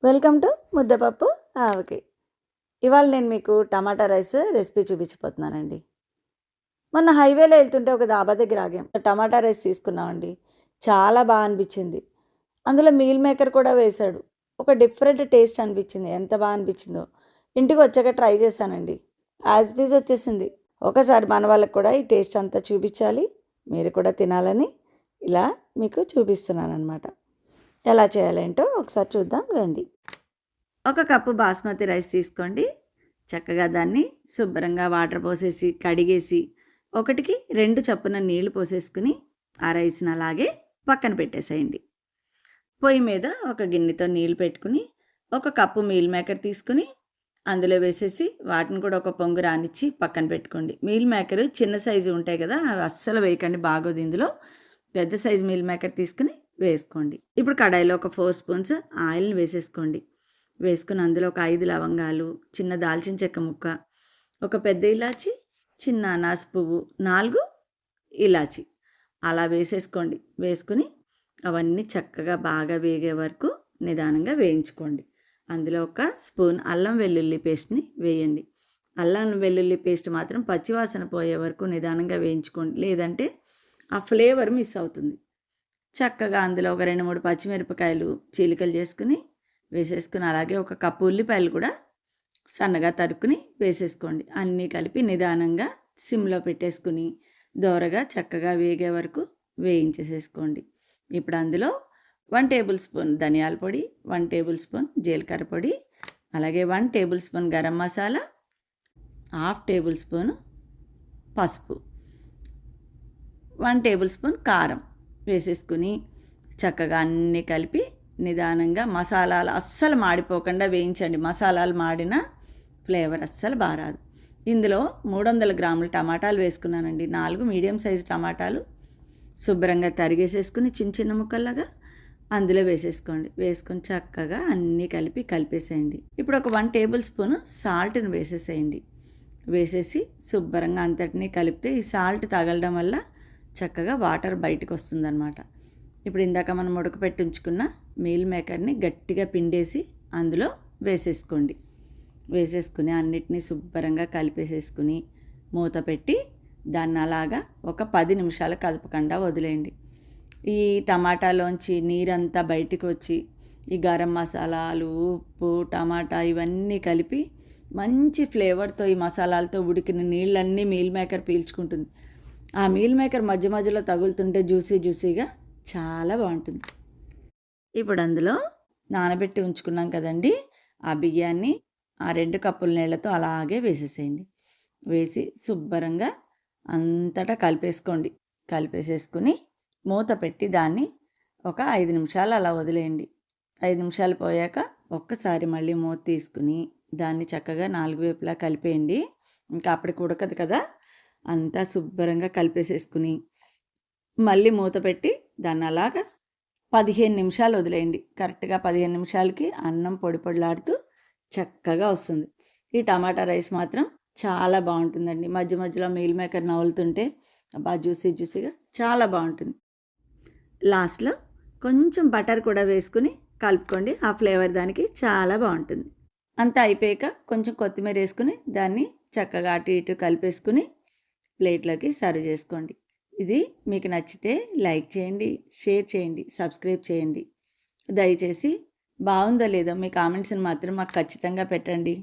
Welcome to ముద్దపప్పు ఆవకాయ. ఇవాళ నేను మీకు టమాటా రైస్ రెసిపీ చూపించబోతున్నానండి. మొన్న హైవేలో వెళ్తుంటే ఒక డాబా దగ్గర ఆగాం. టమాటా రైస్ తీసుకున్నామండి. చాలా బాగా అనిపించింది. అందులో మీల్ మేకర్ కూడా వేశాడు. ఒక డిఫరెంట్ టేస్ట్ అనిపించింది. ఎంత బాగా అనిపించిందో. ఇంటికి వచ్చాక ట్రై చేశానండి. యాజ్ ఇట్ ఈజ్ వచ్చేసింది. ఒకసారి మన వాళ్ళకి కూడా ఈ టేస్ట్ అంతా చూపించాలి, మీరు కూడా తినాలని ఇలా మీకు చూపిస్తున్నాను అనమాట. ఎలా చేయాలేంటో ఒకసారి చూద్దాం రండి. ఒక కప్పు బాస్మతి రైస్ తీసుకోండి. చక్కగా దాన్ని శుభ్రంగా వాటర్ పోసేసి కడిగేసి 1కి 2 చప్పున నీళ్లు పోసేసుకుని ఆ రైస్ని అలాగే పక్కన పెట్టేసేయండి. పొయ్యి మీద ఒక గిన్నెతో నీళ్ళు పెట్టుకుని ఒక కప్పు మీల్ మేకర్ తీసుకుని అందులో వేసేసి వాటిని కూడా ఒక పొంగు రానిచ్చి పక్కన పెట్టుకోండి. మీల్ మేకర్ చిన్న సైజు ఉంటాయి కదా, అవి అస్సలు వేయకండి, బాగోదు. ఇందులో పెద్ద సైజు మీల్ మేకర్ తీసుకుని వేసుకోండి. ఇప్పుడు కడాయిలో ఒక 4 స్పూన్స్ ఆయిల్ని వేసేసుకోండి. వేసుకుని అందులో ఒక 5 లవంగాలు, చిన్న దాల్చిన చెక్క ముక్క, ఒక పెద్ద ఇలాచి, చిన్న అనాస పువ్వు, 4 ఇలాచి అలా వేసేసుకోండి. వేసుకుని అవన్నీ చక్కగా బాగా వేగే వరకు నిదానంగా వేయించుకోండి. అందులో ఒక స్పూన్ అల్లం వెల్లుల్లి పేస్ట్ని వేయండి. అల్లం వెల్లుల్లి పేస్ట్ మాత్రం పచ్చివాసన పోయే వరకు నిదానంగా వేయించుకోండి, లేదంటే ఆ ఫ్లేవర్ మిస్ అవుతుంది. చక్కగా అందులో ఒక 2-3 పచ్చిమిరపకాయలు చీలికలు చేసుకుని వేసేసుకుని అలాగే ఒక కప్పు ఉల్లిపాయలు కూడా సన్నగా తరుక్కుని వేసేసుకోండి. అన్నీ కలిపి నిదానంగా సిమ్లో పెట్టేసుకుని దోరగా చక్కగా వేగే వరకు వేయించేసేసుకోండి. ఇప్పుడు అందులో 1 టేబుల్ స్పూన్ ధనియాల పొడి, 1 టేబుల్ స్పూన్ జీలకర్ర పొడి, అలాగే 1 table spoon garam masala, 1/2 table spoon పసుపు, 1 టేబుల్ స్పూన్ కారం వేసేసుకుని చక్కగా అన్నీ కలిపి నిదానంగా మసాలాలు అస్సలు మాడిపోకుండా వేయించండి. మసాలాలు మాడిన ఫ్లేవర్ అస్సలు బారాదు. ఇందులో 300 గ్రాముల టమాటాలు వేసుకున్నానండి. 4 మీడియం సైజు టమాటాలు శుభ్రంగా తరిగేసేసుకుని చిన్న చిన్న ముక్కల్లాగా అందులో వేసేసుకోండి. వేసుకొని చక్కగా అన్నీ కలిపేసేయండి. ఇప్పుడు ఒక 1 టేబుల్ స్పూన్ సాల్ట్ని వేసేసేయండి. వేసేసి శుభ్రంగా అంతటినీ కలిపితే ఈ సాల్ట్ తగలడం వల్ల చక్కగా వాటర్ బయటకు వస్తుందన్నమాట. ఇప్పుడు ఇందాక మనం ఉడకపెట్టి ఉంచుకున్న మీల్ మేకర్ని గట్టిగా పిండేసి అందులో వేసేసుకోండి. వేసేసుకుని అన్నిటినీ శుభ్రంగా కలిపేసేసుకుని మూత పెట్టి దాన్ని అలాగా ఒక 10 నిమిషాలు కదపకుండా వదిలేయండి. ఈ టమాటాలోంచి నీరంతా బయటికి వచ్చి ఈ గరం మసాలాలు, ఉప్పు, టమాటా ఇవన్నీ కలిపి మంచి ఫ్లేవర్తో ఈ మసాలాలతో ఉడికిన నీళ్ళన్నీ మీల్ మేకర్ పీల్చుకుంటుంది. ఆ మీల్ మేకర్ మధ్య మధ్యలో తగులుతుంటే జ్యూసీగా చాలా బాగుంటుంది. ఇప్పుడు అందులో నానబెట్టి ఉంచుకున్నాం కదండి, ఆ బియ్యాన్ని ఆ 2 కప్పుల నీళ్ళతో అలాగే వేసేసేయండి. వేసి శుభ్రంగా అంతటా కలిపేసేసుకుని మూత పెట్టి దాన్ని ఒక 5 నిమిషాలు అలా వదిలేయండి. 5 నిమిషాలు పోయాక ఒక్కసారి మళ్ళీ మూత తీసుకుని దాన్ని చక్కగా 4 వైపులా కలిపేయండి. ఇంకా అప్పటికి ఉడకదు కదా, అంతా శుభ్రంగా కలిపేసేసుకుని మళ్ళీ మూత పెట్టి దాన్ని అలాగా 15 నిమిషాలు వదిలేయండి. కరెక్ట్గా 15 నిమిషాలకి అన్నం పొడి పొడిలాడుతూ చక్కగా వస్తుంది. ఈ టమాటా రైస్ మాత్రం చాలా బాగుంటుందండి. మధ్య మధ్యలో మీల్ మేకర్ నవ్వులుతుంటే బాగా జ్యూసీగా చాలా బాగుంటుంది. లాస్ట్లో కొంచెం బటర్ కూడా వేసుకుని కలుపుకోండి. ఆ ఫ్లేవర్ దానికి చాలా బాగుంటుంది. అంతా అయిపోయాక కొంచెం కొత్తిమీర వేసుకుని దాన్ని చక్కగా అటు ఇటు కలిపేసుకుని ప్లేట్లోకి సర్వ్ చేసుకోండి. ఇది మీకు నచ్చితే లైక్ చేయండి, షేర్ చేయండి, సబ్స్క్రైబ్ చేయండి. దయచేసి బాగుందో లేదో మీ కామెంట్స్ని మాత్రం మాకు ఖచ్చితంగా పెట్టండి.